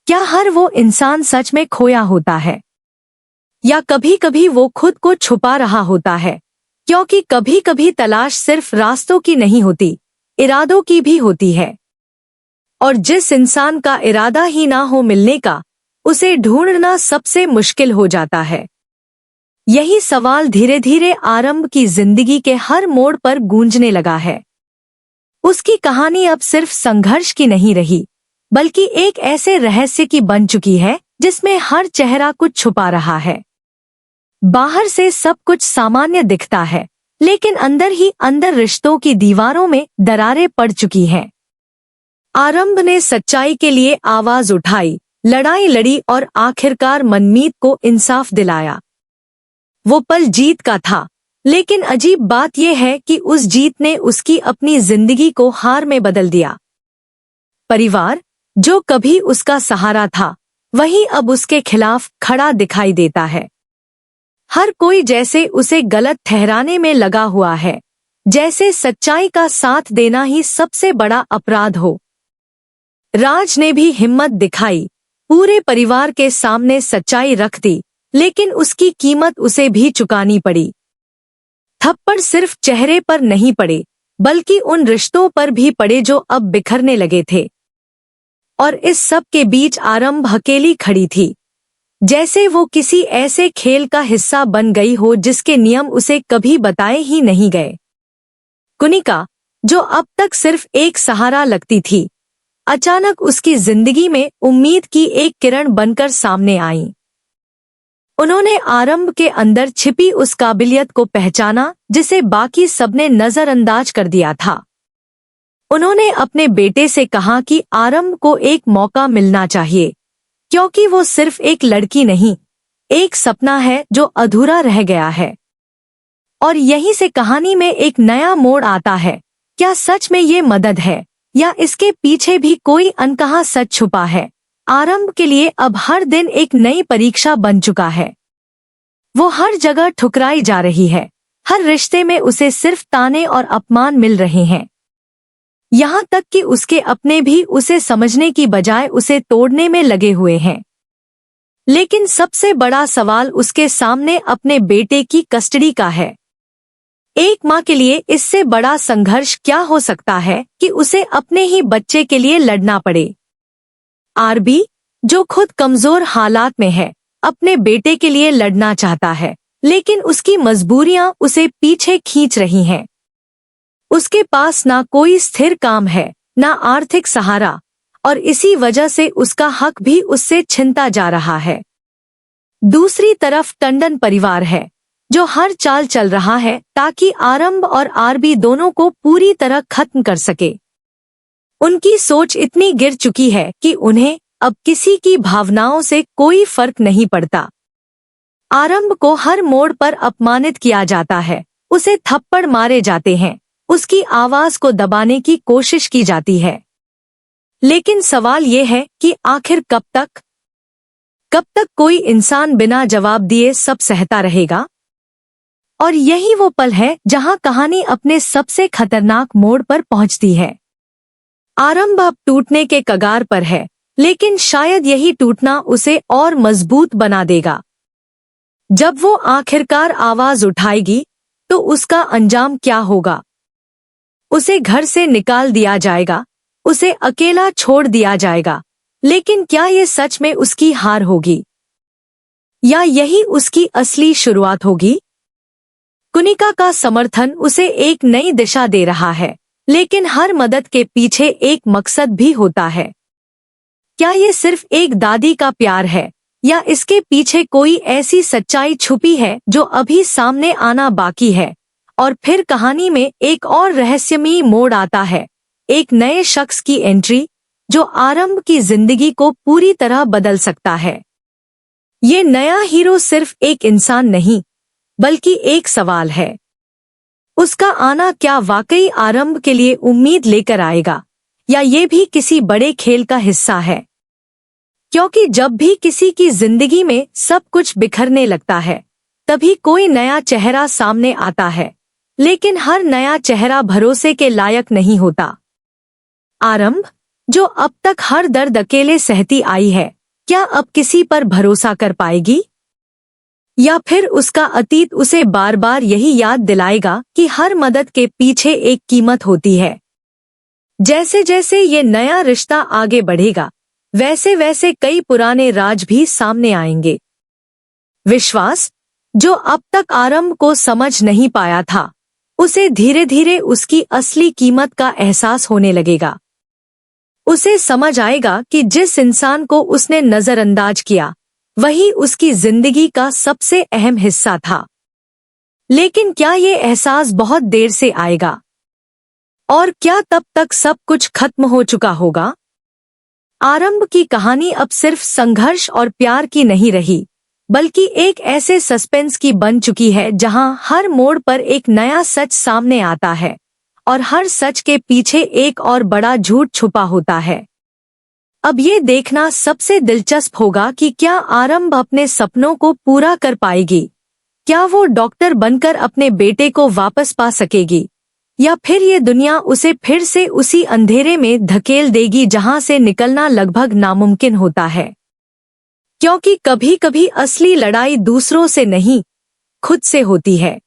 क्या हर वो इंसान सच में खोया होता है, या कभी कभी वो खुद को छुपा रहा होता है? क्योंकि कभी कभी तलाश सिर्फ रास्तों की नहीं होती, इरादों की भी होती है। और जिस इंसान का इरादा ही ना हो मिलने का, उसे ढूंढना सबसे मुश्किल हो जाता है। यही सवाल धीरे धीरे आरंभ की जिंदगी के हर मोड़ पर गूंजने लगा है। उसकी कहानी अब सिर्फ संघर्ष की नहीं रही, बल्कि एक ऐसे रहस्य की बन चुकी है जिसमें हर चेहरा कुछ छुपा रहा है। बाहर से सब कुछ सामान्य दिखता है, लेकिन अंदर ही अंदर रिश्तों की दीवारों में दरारें पड़ चुकी हैं। आरंभ ने सच्चाई के लिए आवाज उठाई, लड़ाई लड़ी और आखिरकार मनमीत को इंसाफ दिलाया। वो पल जीत का था, लेकिन अजीब बात यह है कि उस जीत ने उसकी अपनी जिंदगी को हार में बदल दिया। परिवार, जो कभी उसका सहारा था, वही अब उसके खिलाफ खड़ा दिखाई देता है। हर कोई जैसे उसे गलत ठहराने में लगा हुआ है, जैसे सच्चाई का साथ देना ही सबसे बड़ा अपराध हो। राज ने भी हिम्मत दिखाई, पूरे परिवार के सामने सच्चाई रख दी, लेकिन उसकी कीमत उसे भी चुकानी पड़ी। थप्पड़ सिर्फ चेहरे पर नहीं पड़े, बल्कि उन रिश्तों पर भी पड़े जो अब बिखरने लगे थे। और इस सब के बीच आरंभ अकेली खड़ी थी, जैसे वो किसी ऐसे खेल का हिस्सा बन गई हो जिसके नियम उसे कभी बताए ही नहीं गए। कुनिका, जो अब तक सिर्फ एक सहारा लगती थी, अचानक उसकी जिंदगी में उम्मीद की एक किरण बनकर सामने आई। उन्होंने आरंभ के अंदर छिपी उस काबिलियत को पहचाना जिसे बाकी सबने नजरअंदाज कर दिया था। उन्होंने अपने बेटे से कहा कि आरंभ को एक मौका मिलना चाहिए, क्योंकि वो सिर्फ एक लड़की नहीं, एक सपना है जो अधूरा रह गया है। और यहीं से कहानी में एक नया मोड़ आता है। क्या सच में ये मदद है, या इसके पीछे भी कोई अनकहा सच छुपा है? आरंभ के लिए अब हर दिन एक नई परीक्षा बन चुका है। वो हर जगह ठुकराई जा रही है, हर रिश्ते में उसे सिर्फ ताने और अपमान मिल रहे हैं। यहाँ तक कि उसके अपने भी उसे समझने की बजाय उसे तोड़ने में लगे हुए हैं। लेकिन सबसे बड़ा सवाल उसके सामने अपने बेटे की कस्टडी का है। एक माँ के लिए इससे बड़ा संघर्ष क्या हो सकता है कि उसे अपने ही बच्चे के लिए लड़ना पड़े। आरबी, जो खुद कमजोर हालात में है, अपने बेटे के लिए लड़ना चाहता है, लेकिन उसकी मजबूरियां उसे पीछे खींच रही हैं। उसके पास ना कोई स्थिर काम है, ना आर्थिक सहारा, और इसी वजह से उसका हक भी उससे छिनता जा रहा है। दूसरी तरफ टंडन परिवार है, जो हर चाल चल रहा है ताकि आरंभ और आरबी दोनों को पूरी तरह खत्म कर सके। उनकी सोच इतनी गिर चुकी है कि उन्हें अब किसी की भावनाओं से कोई फर्क नहीं पड़ता। आरंभ को हर मोड़ पर अपमानित किया जाता है, उसे थप्पड़ मारे जाते हैं, उसकी आवाज को दबाने की कोशिश की जाती है। लेकिन सवाल ये है कि आखिर कब तक कोई इंसान बिना जवाब दिए सब सहता रहेगा? और यही वो पल है जहां कहानी अपने सबसे खतरनाक मोड़ पर पहुंचती है। आरंभ अब टूटने के कगार पर है, लेकिन शायद यही टूटना उसे और मजबूत बना देगा। जब वो आखिरकार आवाज उठाएगी, तो उसका अंजाम क्या होगा? उसे घर से निकाल दिया जाएगा, उसे अकेला छोड़ दिया जाएगा। लेकिन क्या ये सच में उसकी हार होगी, या यही उसकी असली शुरुआत होगी? कुनिका का समर्थन उसे एक नई दिशा दे रहा है, लेकिन हर मदद के पीछे एक मकसद भी होता है। क्या ये सिर्फ एक दादी का प्यार है, या इसके पीछे कोई ऐसी सच्चाई छुपी है जो अभी सामने आना बाकी है? और फिर कहानी में एक और रहस्यमयी मोड़ आता है, एक नए शख्स की एंट्री जो आरंभ की जिंदगी को पूरी तरह बदल सकता है। ये नया हीरो सिर्फ एक इंसान नहीं, बल्कि एक सवाल है। उसका आना क्या वाकई आरंभ के लिए उम्मीद लेकर आएगा, या ये भी किसी बड़े खेल का हिस्सा है? क्योंकि जब भी किसी की जिंदगी में सब कुछ बिखरने लगता है, तभी कोई नया चेहरा सामने आता है, लेकिन हर नया चेहरा भरोसे के लायक नहीं होता। आरंभ, जो अब तक हर दर्द अकेले सहती आई है, क्या अब किसी पर भरोसा कर पाएगी? या फिर उसका अतीत उसे बार बार यही याद दिलाएगा कि हर मदद के पीछे एक कीमत होती है? जैसे जैसे ये नया रिश्ता आगे बढ़ेगा, वैसे वैसे कई पुराने राज भी सामने आएंगे। विश्वास, जो अब तक आरंभ को समझ नहीं पाया था, उसे धीरे धीरे उसकी असली कीमत का एहसास होने लगेगा। उसे समझ आएगा कि जिस इंसान को उसने नजरअंदाज किया, वही उसकी जिंदगी का सबसे अहम हिस्सा था। लेकिन क्या ये एहसास बहुत देर से आएगा? और क्या तब तक सब कुछ खत्म हो चुका होगा? आरंभ की कहानी अब सिर्फ संघर्ष और प्यार की नहीं रही, बल्कि एक ऐसे सस्पेंस की बन चुकी है जहां हर मोड़ पर एक नया सच सामने आता है और हर सच के पीछे एक और बड़ा झूठ छुपा होता है। अब ये देखना सबसे दिलचस्प होगा कि क्या आरंभ अपने सपनों को पूरा कर पाएगी? क्या वो डॉक्टर बनकर अपने बेटे को वापस पा सकेगी? या फिर ये दुनिया उसे फिर से उसी अंधेरे में धकेल देगी जहां से निकलना लगभग नामुमकिन होता है? क्योंकि कभी कभी असली लड़ाई दूसरों से नहीं, खुद से होती है।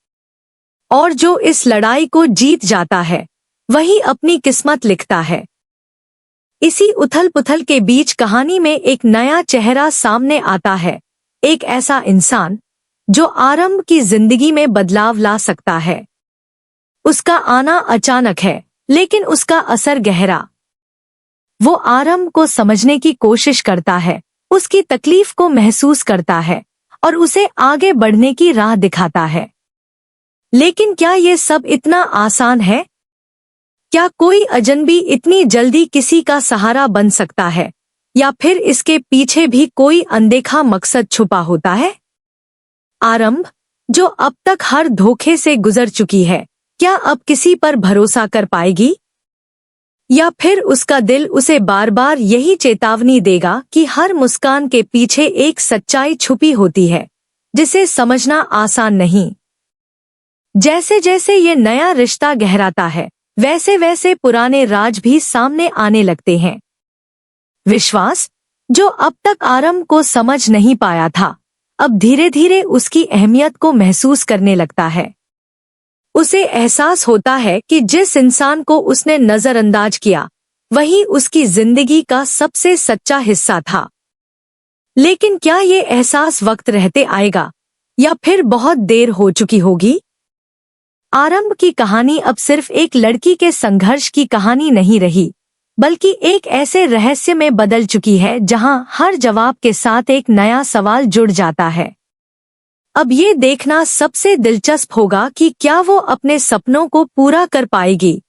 और जो इस लड़ाई को जीत जाता है, वही अपनी किस्मत लिखता है। इसी उथल पुथल के बीच कहानी में एक नया चेहरा सामने आता है, एक ऐसा इंसान जो आरंभ की जिंदगी में बदलाव ला सकता है। उसका आना अचानक है, लेकिन उसका असर गहरा। वो आरंभ को समझने की कोशिश करता है, उसकी तकलीफ को महसूस करता है और उसे आगे बढ़ने की राह दिखाता है। लेकिन क्या ये सब इतना आसान है? क्या कोई अजनबी इतनी जल्दी किसी का सहारा बन सकता है? या फिर इसके पीछे भी कोई अनदेखा मकसद छुपा होता है? आरंभ, जो अब तक हर धोखे से गुजर चुकी है, क्या अब किसी पर भरोसा कर पाएगी? या फिर उसका दिल उसे बार बार यही चेतावनी देगा कि हर मुस्कान के पीछे एक सच्चाई छुपी होती है, जिसे समझना आसान नहीं? जैसे जैसे ये नया रिश्ता गहराता है, वैसे वैसे पुराने राज भी सामने आने लगते हैं। विश्वास, जो अब तक आरंभ को समझ नहीं पाया था, अब धीरे धीरे उसकी अहमियत को महसूस करने लगता है। उसे एहसास होता है कि जिस इंसान को उसने नजरअंदाज किया, वही उसकी जिंदगी का सबसे सच्चा हिस्सा था। लेकिन क्या ये एहसास वक्त रहते आएगा या फिर बहुत देर हो चुकी होगी? आरंभ की कहानी अब सिर्फ एक लड़की के संघर्ष की कहानी नहीं रही, बल्कि एक ऐसे रहस्य में बदल चुकी है जहां हर जवाब के साथ एक नया सवाल जुड़ जाता है। अब ये देखना सबसे दिलचस्प होगा कि क्या वो अपने सपनों को पूरा कर पाएगी?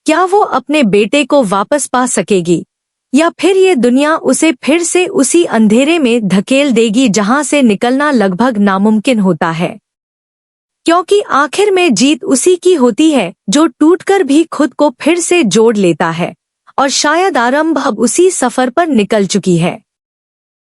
क्या वो अपने बेटे को वापस पा सकेगी? या फिर ये दुनिया उसे फिर से उसी अंधेरे में धकेल देगी जहां से निकलना लगभग नामुमकिन होता है? क्योंकि आखिर में जीत उसी की होती है जो टूटकर भी खुद को फिर से जोड़ लेता है। और शायद आरंभ अब उसी सफर पर निकल चुकी है।